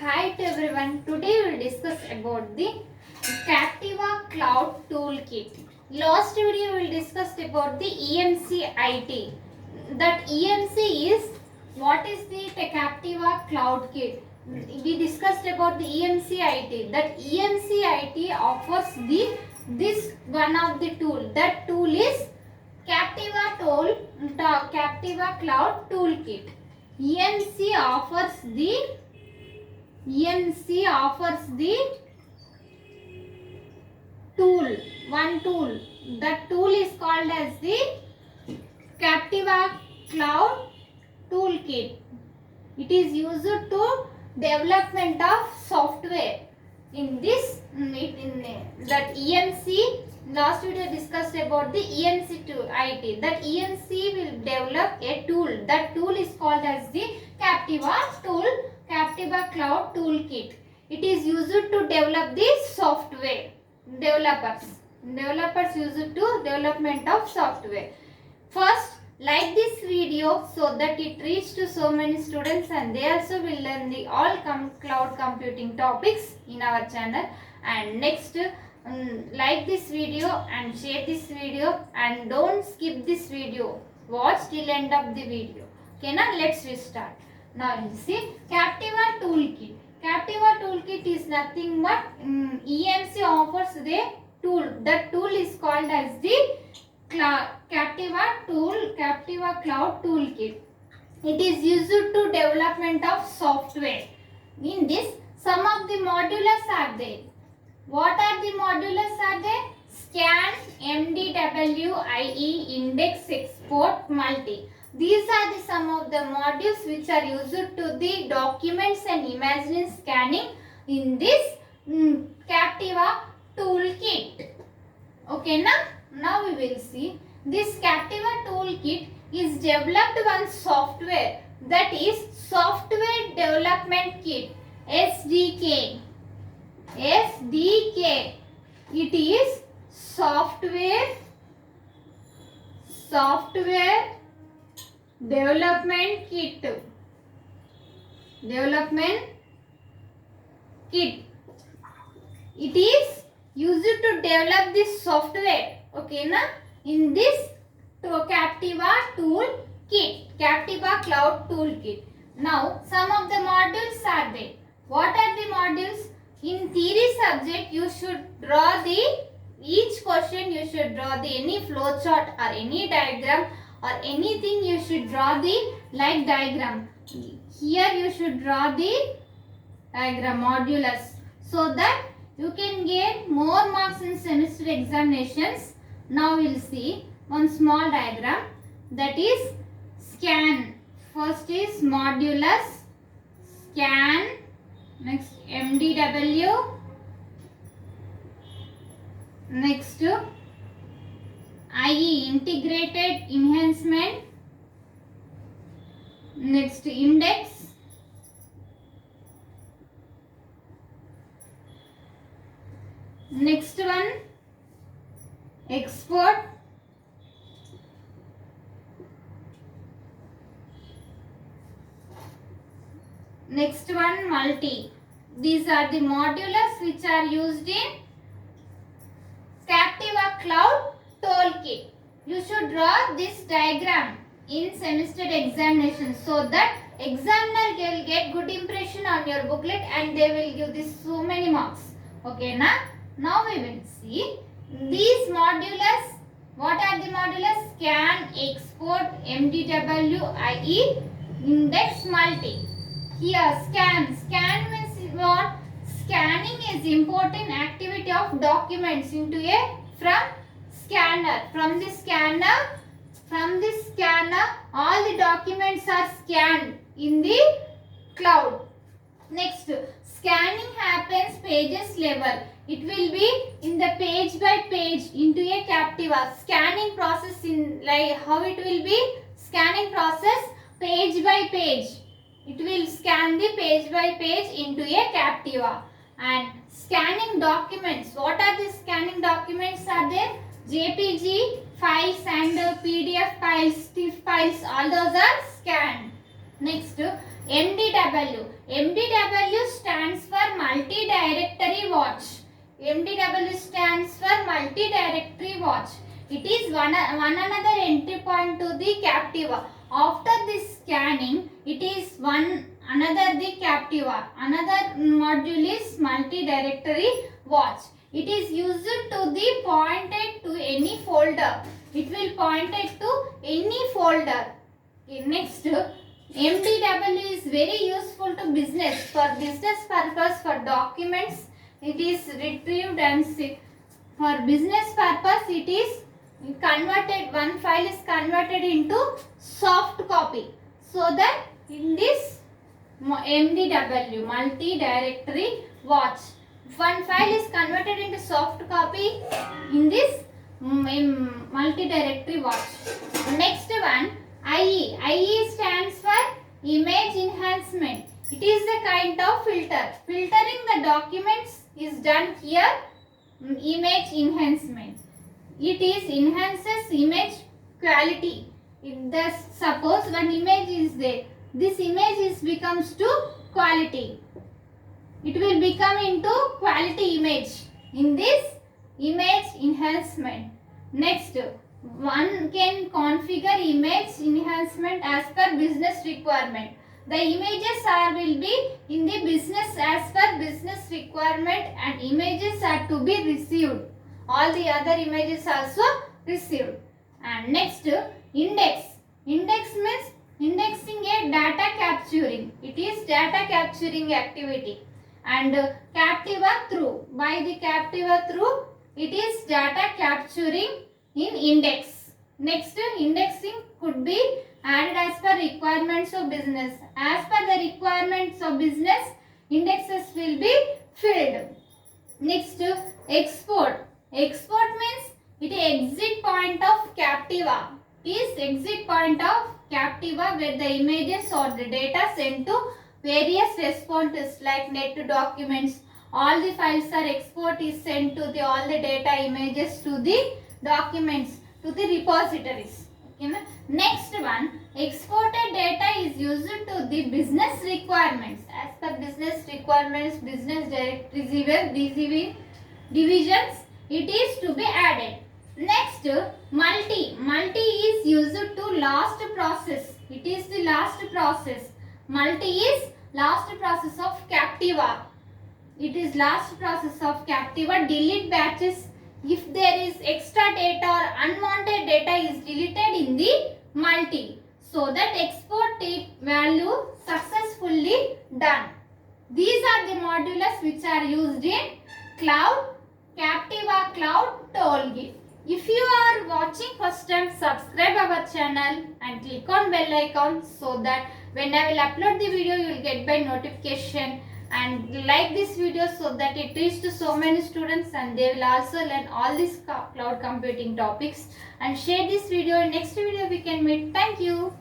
Hi to everyone. Today we will discuss about the Captiva Cloud Toolkit. Last video we will discuss about the EMC-IT. That EMC is what is the Captiva Cloud Kit. We discussed about the EMC-IT. That EMC-IT offers this one of the tool. That tool is Captiva Cloud Toolkit. EMC offers the one tool. That tool is called as the Captiva Cloud Toolkit. It is used to development of software. In that EMC, last video discussed about the EMC tool IT. That EMC will develop a tool. That tool is called as the Captiva Cloud Toolkit. It is used to develop the software. Developers use it to development of software. First, like this video so that it reaches to so many students and they also will learn the all cloud computing topics in our channel. And next, like this video and share this video and don't skip this video. Watch till end of the video. Okay, now let's restart. Now you see Captiva Toolkit. Captiva Toolkit is nothing but EMC offers the tool. That tool is called as the Captiva Cloud Toolkit. It is used to development of software. In this, some of the modules are there. What are the modules are there? Scan, MDW, IE, Index, Export, Multi. These are some of the modules which are used to the documents and images scanning in this Captiva Toolkit. Okay, now we will see this Captiva Toolkit is developed one software, that is Software Development Kit, SDK. It is software development kit. It is used to develop this software. Okay, in this Captiva Toolkit, Captiva Cloud Toolkit. Now, some of the modules are there. What are the modules? In theory subject, you should draw each question you should draw any flowchart or any diagram or anything you should draw like diagram. Here you should draw the diagram modulus so that you can get more marks in semester examinations. Now we will see one small diagram, that is scan. First is modulus, scan, next MDW, next IE, integrated enhancement, next index, next one export, next one multi. These are the modules which are used in Captiva Cloud Toolkit. You should draw this diagram in semester examination so that examiner will get good impression on your booklet and they will give this so many marks. Okay, now we will see these modules. What are the modules? Scan, export, MDW, IE, index, multi. Here scan means what? Scanning is important activity of documents into from scanner. From the scanner all the documents are scanned in the cloud. Next, scanning happens pages level. It will be in the page by page into a Captiva. Scanning process in like how it will be? Scanning process page by page. It will scan the page by page into a Captiva. And scanning documents. What are the scanning documents are there? JPG files and PDF files, TIFF files, all those are scanned. Next, MDW. MDW stands for multi-directory watch. MDW stands for multi-directory watch. It is one another entry point to the Captiva. After this scanning, it is one another the Captiva. Another module is multi-directory watch. It is used to the pointed to any folder. It will point it to any folder. Okay, next, MDW is very useful to business. For business purpose, for documents, it is retrieved and for business purpose, it is converted. One file is converted into soft copy. So that in this MDW, multi-directory watch, one file is converted into soft copy in this multi-directory watch. Next one, IE. IE stands for image enhancement. It is a kind of filter. Filtering the documents is done here. Image enhancement. It is enhances image quality. Suppose one image is there. This image becomes to quality. It will become into quality image in this image enhancement. Next, one can configure image enhancement as per business requirement. The images will be in the business as per business requirement, and images are to be received. All the other images also received. And next, index. Index means indexing a data capturing. It is data capturing activity. And Captiva through. By the Captiva through, it is data capturing in index. Next, indexing could be added as per requirements of business. As per the requirements of business, indexes will be filled. Next, export. Export means it is exit point of Captiva. It is exit point of Captiva where the images or the data sent to various responses like net documents. All the files are export is sent to all the data images to the documents, to the repositories. Okay. Next one, exported data is used to the business requirements. As per business requirements, business direct receiving divisions, it is to be added. Next, multi. Multi is used to last process. It is the last process. Multi is last process of Captiva. It is last process of Captiva. Delete batches. If there is extra data or unwanted data is deleted in the multi. So that export value successfully done. These are the modules which are used in cloud, Captiva Cloud toolkit. If you are watching first time, subscribe our channel and click on bell icon so that when I will upload the video, you will get by notification. And like this video so that it reaches to so many students and they will also learn all these cloud computing topics. And share this video. In next video we can meet. Thank you.